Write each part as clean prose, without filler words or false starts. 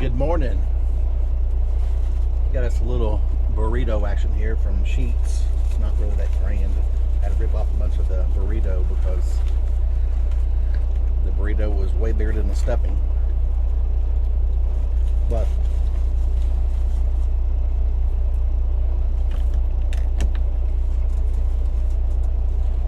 Good morning. Got us a little burrito action here from Sheets. It's not really that grand. Had to rip off a bunch of the burrito because the burrito was way bigger than the stuffing. But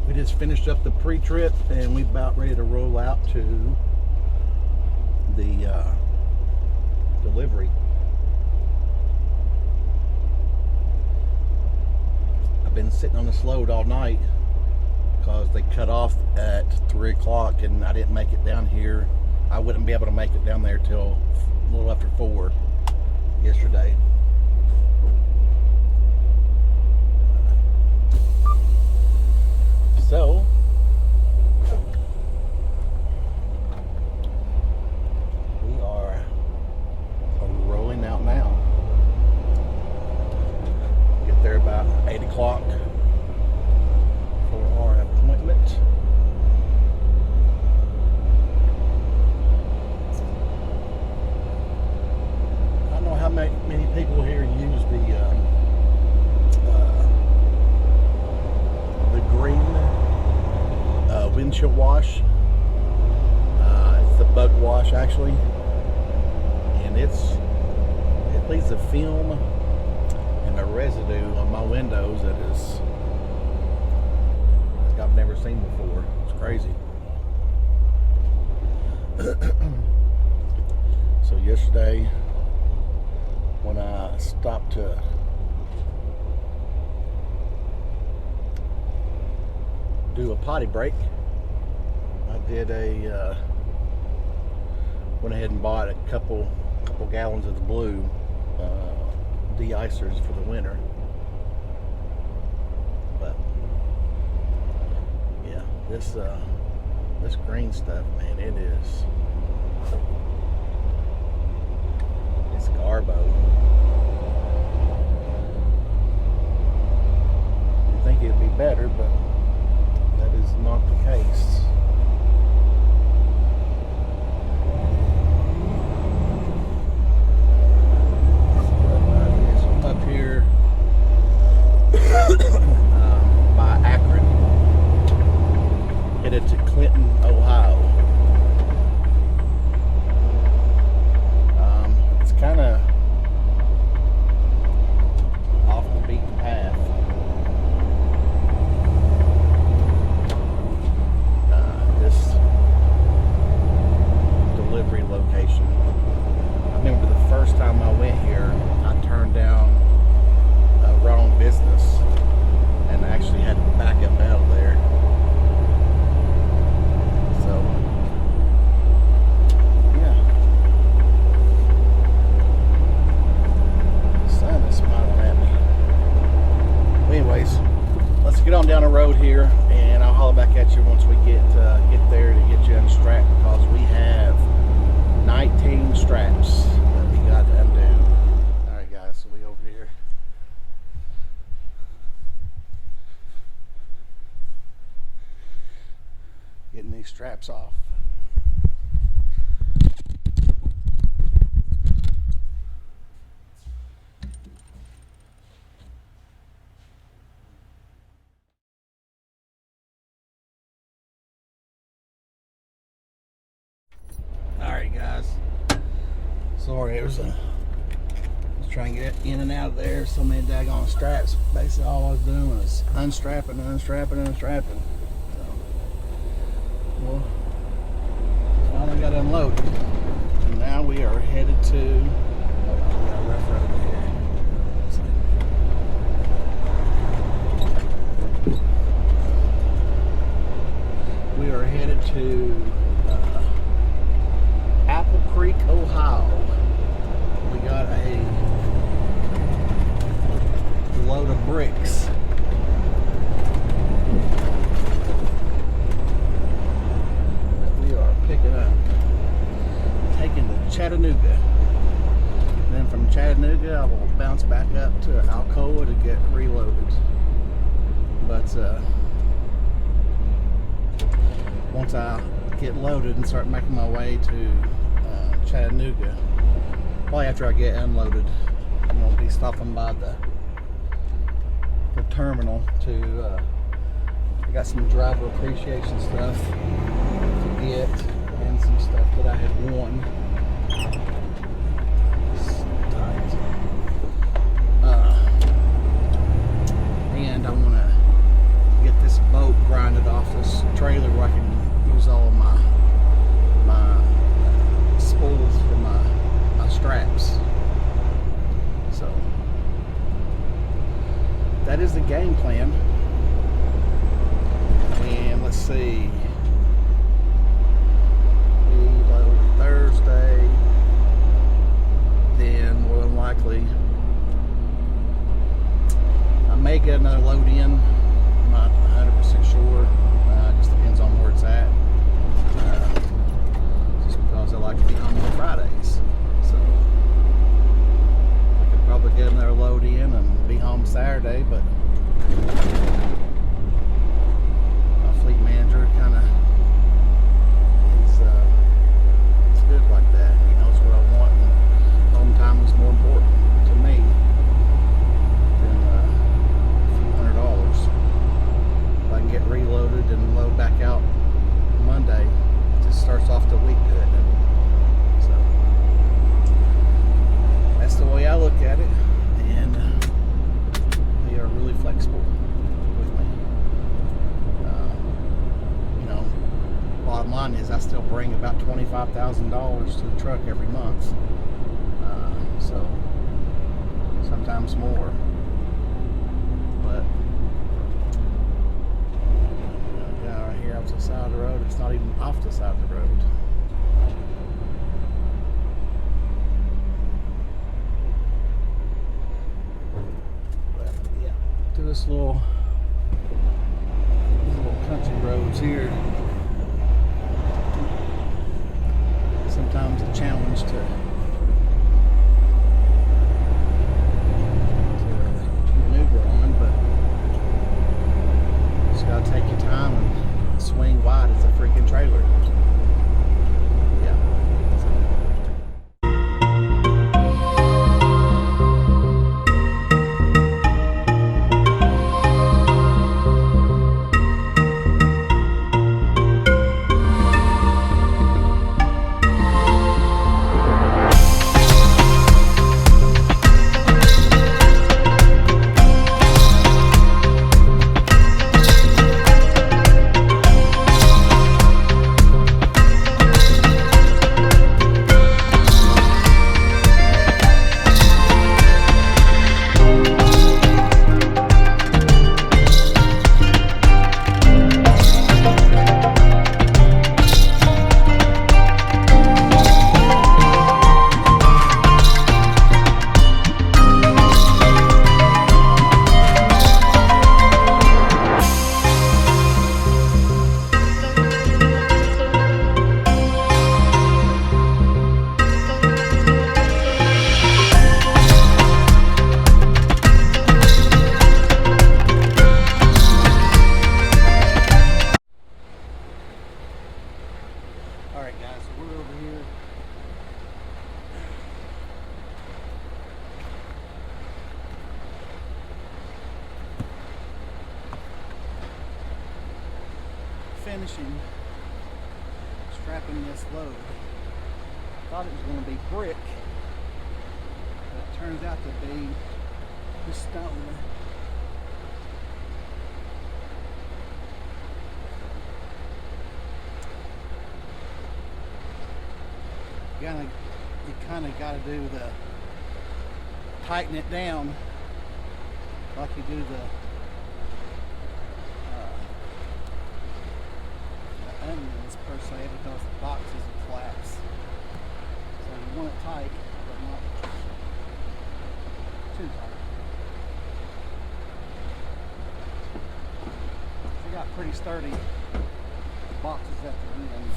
we just finished up the pre-trip and we about ready to roll out to the delivery. I've been sitting on this load all night because they cut off at 3 o'clock and I didn't make it down here. I wouldn't be able to make it down there till a little after 4 yesterday. So we are rolling out now. Get there about 8 o'clock for our appointment. I don't know how many people here use the green windshield wash. It's the bug wash actually, and it leaves a film and a residue on my windows that is like I've never seen before. It's crazy. So yesterday when I stopped to do a potty break, I did went ahead and bought a couple gallons of the blue de-icers for the winter. But yeah, this green stuff, man, it's garbo. You'd think it'd be better, but that is not the case. Up here by Akron, headed to Clinton, Ohio. It's kind of off the beaten path. This delivery location. I remember the first time I went here, I turned down a wrong business and I actually had to back up out of there. So, yeah. The sun is smiling at me. But anyways, let's get on down the road here and I'll holler back at you once we get there to get you unstrapped, because we have 19 straps that we got to undo. Alright guys, so we over here. Getting these straps off. Alright guys, sorry, I was trying to get in and out of there. So many daggone straps. Basically all I was doing was unstrapping. So, well, finally got unloaded. And now we are headed to, we got a rough road here. We are headed to Apple Creek, Ohio. We got a load of bricks. That we are picking up, taking to Chattanooga. And then from Chattanooga, I will bounce back up to Alcoa to get reloaded. But once I get loaded and start making my way to Chattanooga, Probably after I get unloaded. I'm gonna be stopping by the terminal to I got some driver appreciation stuff to get and some stuff that I had won. And I want to get this boat grinded off this trailer where I can use all of my spools for my straps. So that is the game plan. And let's see, we load Thursday, then more than likely I may get another load in. I'm not 100% sure. It just depends on where it's at. Just because I like to be home on Fridays. So I could probably get another load in and be home Saturday, but my fleet manager kind of he's good like that. He knows what I want, and home time is more important to me than a few $100. If I can get reloaded and load back out Monday, it just starts off the week good. So that's the way I look at it, and they are really flexible with me. Bottom line is I still bring about $25,000 to the truck every month, so sometimes more. But yeah, right here off the side of the road, it's not even off the side of the road. But yeah, to this little country roads here. Sometimes a challenge to maneuver on, but you just gotta take your time and swing wide as a freaking trailer. Yeah. Alright guys, so we're over here finishing strapping this load. Thought it was going to be brick, but it turns out to be just stone. You kind of got to do the tighten it down like you do the onions per se, because the boxes are flats. So you want it tight, but not too tight. We got pretty sturdy boxes at the end.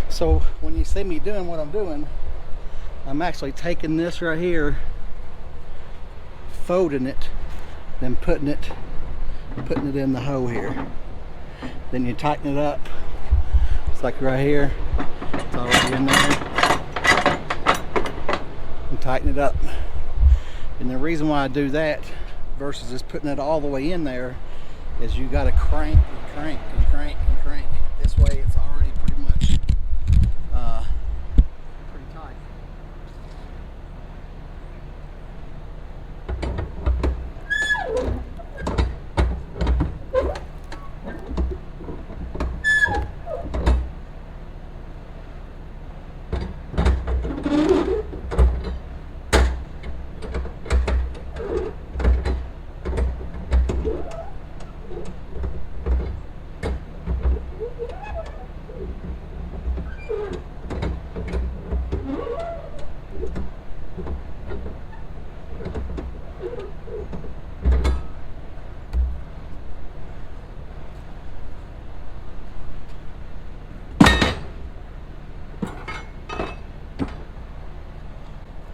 So when you see me doing what I'm doing, I'm actually taking this right here, folding it, then putting it in the hole here. Then you tighten it up. It's like right here, it's already in there. And tighten it up. And the reason why I do that versus just putting it all the way in there is you gotta crank and crank and crank and crank. This way it's already pretty much pretty tight.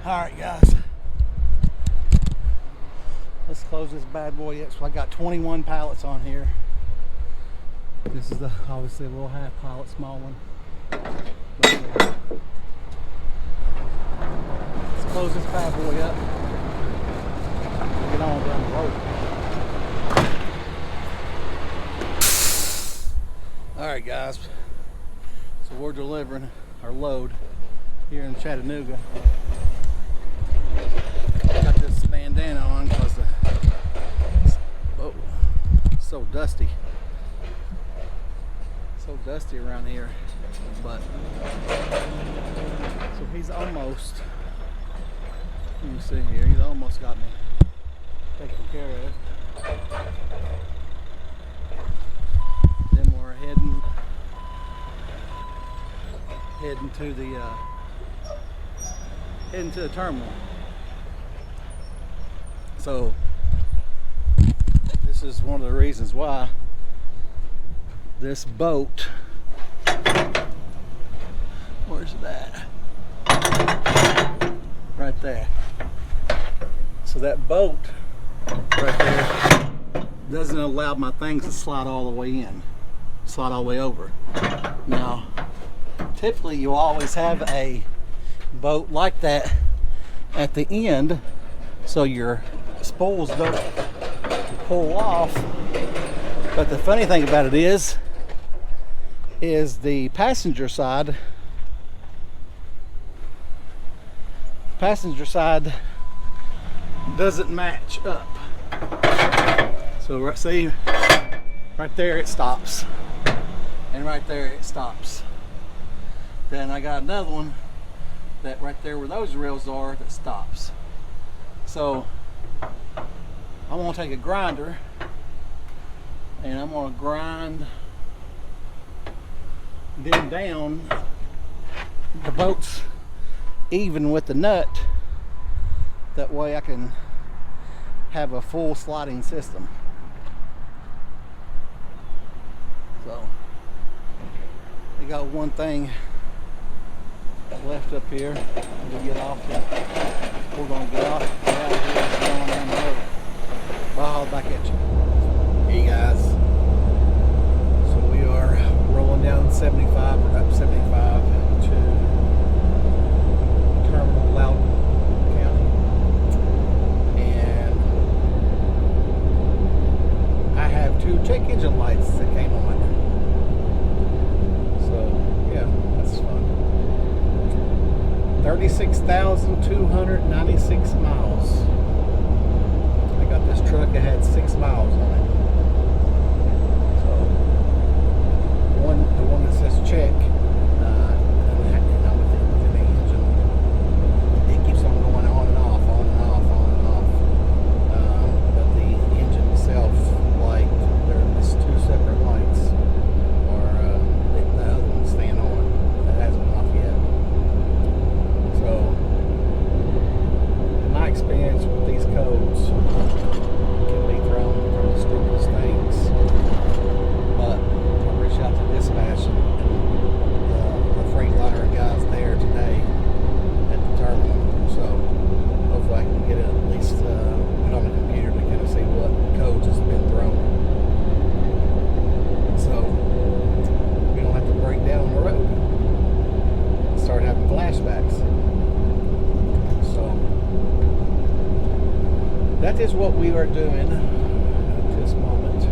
Alright guys, let's close this bad boy up. So I got 21 pallets on here. This is obviously a little half pallet, small one. But, let's close this bad boy up. Get on down the road. Alright guys, so we're delivering our load here in Chattanooga. Got this bandana on because it's so dusty. So dusty around here. But so he's almost, let me see here, he's almost got me taken care of. Then we're heading to the terminal. So this is one of the reasons why this boat, where's it at? Right there. So that boat right there doesn't allow my things to slide all the way in, slide all the way over. Now, typically you always have a boat like that at the end so your spools don't pull off. But the funny thing about it is the passenger side doesn't match up. So see, right there it stops, and right there it stops. Then I got another one that right there where those rails are that stops. So I'm gonna take a grinder and I'm gonna grind them down, the boats even with the nut. That way I can have a full sliding system. So we got one thing left up here to get off. We're gonna get out of here and go on down the road. I'll haul back at you. Hey guys, so we are rolling down 75, or up 75 to terminal Loudon County, and I have 2 check engine lights that came on. So yeah, that's fun. 36,296 miles. I got this truck that had 6 miles on it. So the one that says check, and within the engine, it keeps on going on and off, on and off, on and off. But the engine itself, like there's 2 separate lights, or the other one's staying on. That hasn't been off yet. So, in my experience with these codes, can be thrown from the stupid is what we are doing at this moment.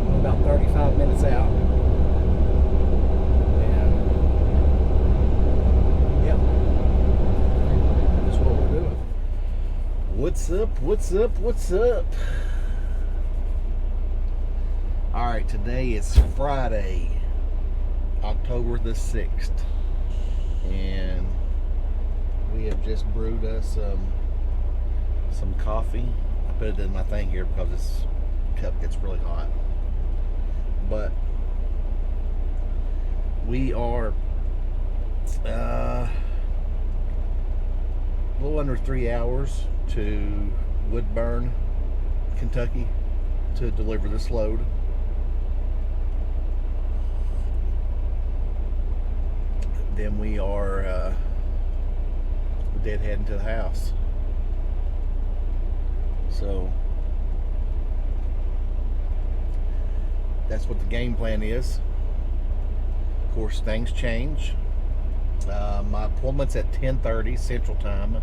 We're about 35 minutes out. And yeah, that's what we're doing. What's up? What's up? What's up? All right, today is Friday, October the 6th. And we have just brewed us some coffee. I put it in my thing here because this cup gets really hot. But we are a little under 3 hours to Woodburn, Kentucky to deliver this load. Then we are dead heading to the house. So that's what the game plan is. Of course, things change. My appointment's at 10:30 Central Time.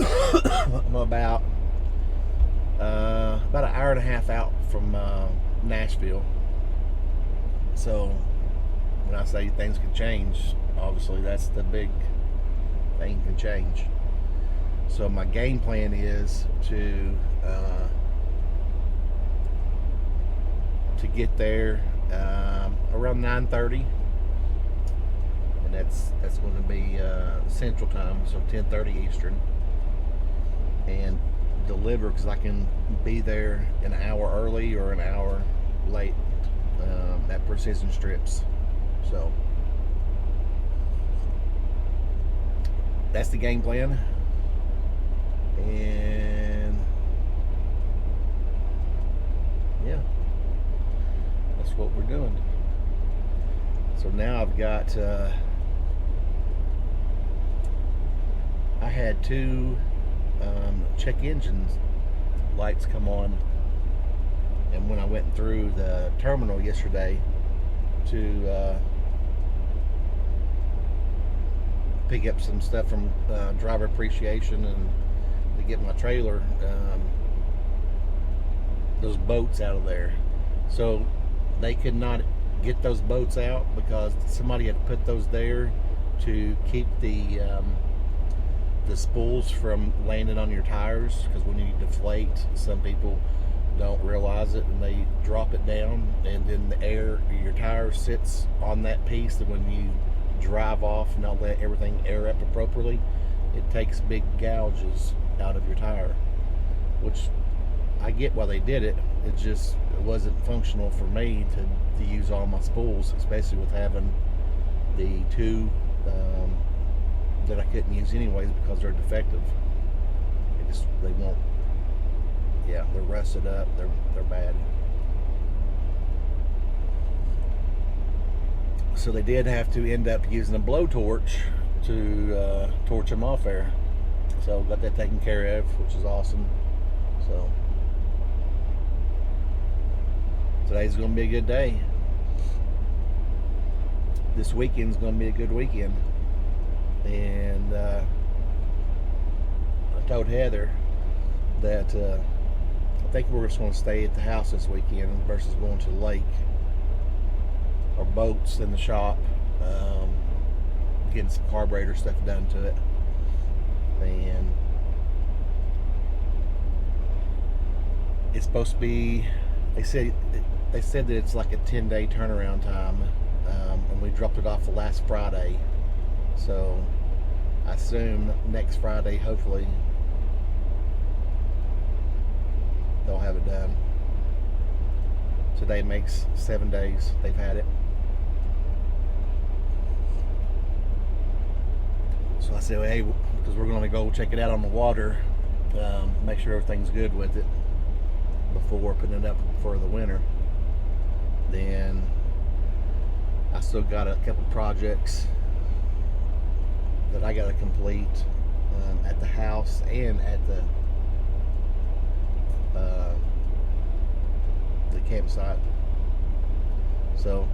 I'm about an hour and a half out from Nashville. So when I say things can change, obviously that's the big thing can change. So my game plan is to get there around 9:30, and that's going to be Central Time, so 10:30 Eastern, and deliver because I can be there an hour early or an hour late at Precision Strips. So that's the game plan. And yeah, that's what we're doing. So now I've got I had two check engine lights come on, and when I went through the terminal yesterday to pick up some stuff from driver appreciation and to get my trailer, those boats out of there. So they could not get those boats out because somebody had put those there to keep the spools from landing on your tires, because when you deflate, some people don't realize it and they drop it down, and then the air, your tire sits on that piece, and when you drive off and not let everything air up appropriately, it takes big gouges out of your tire, which I get why they did it. It just wasn't functional for me to use all my spools, especially with having the two that I couldn't use anyways because they're defective. They won't. Yeah, they're rusted up. They're bad. So they did have to end up using a blowtorch to torch them off there. So got that taken care of, which is awesome. So today's going to be a good day. This weekend's going to be a good weekend. And I told Heather that I think we're just going to stay at the house this weekend versus going to the lake or boats in the shop, getting some carburetor stuff done to it. And it's supposed to be, they said that it's like a 10-day turnaround time, and we dropped it off the last Friday, so I assume next Friday hopefully they'll have it done. Today makes 7 days they've had it. So I said, well, hey, because we're going to go check it out on the water, make sure everything's good with it before putting it up for the winter. Then I still got a couple projects that I got to complete at the house and at the campsite. So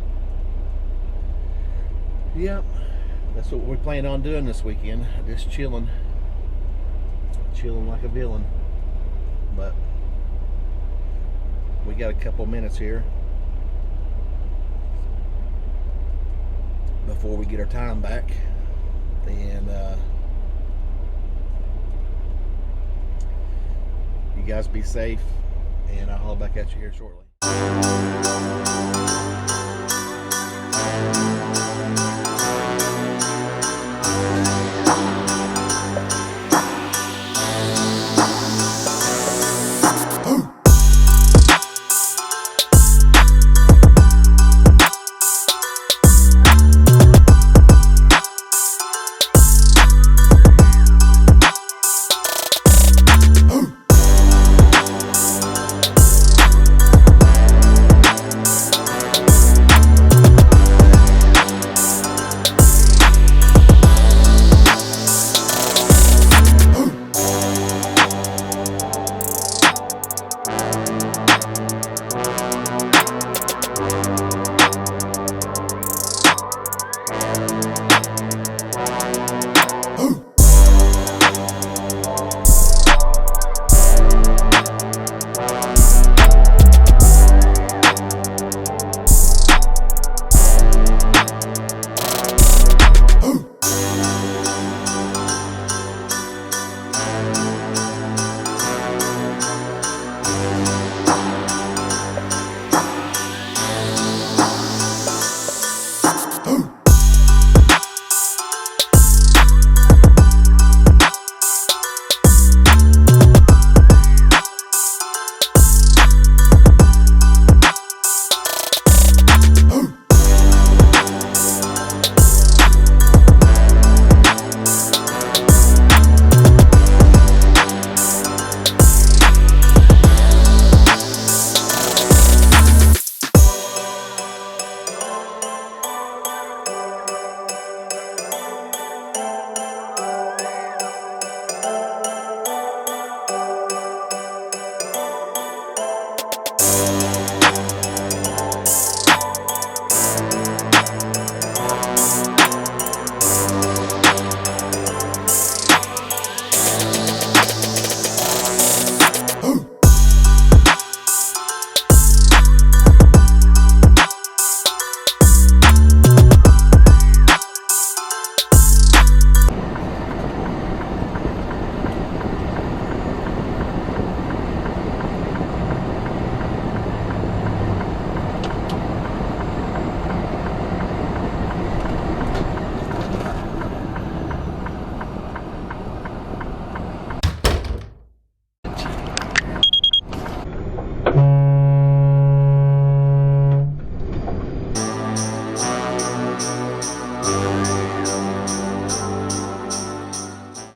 yeah, that's what we're planning on doing this weekend. Just chilling like a villain. but we got a couple minutes here before we get our time back. And you guys be safe, and I'll haul back at you here shortly.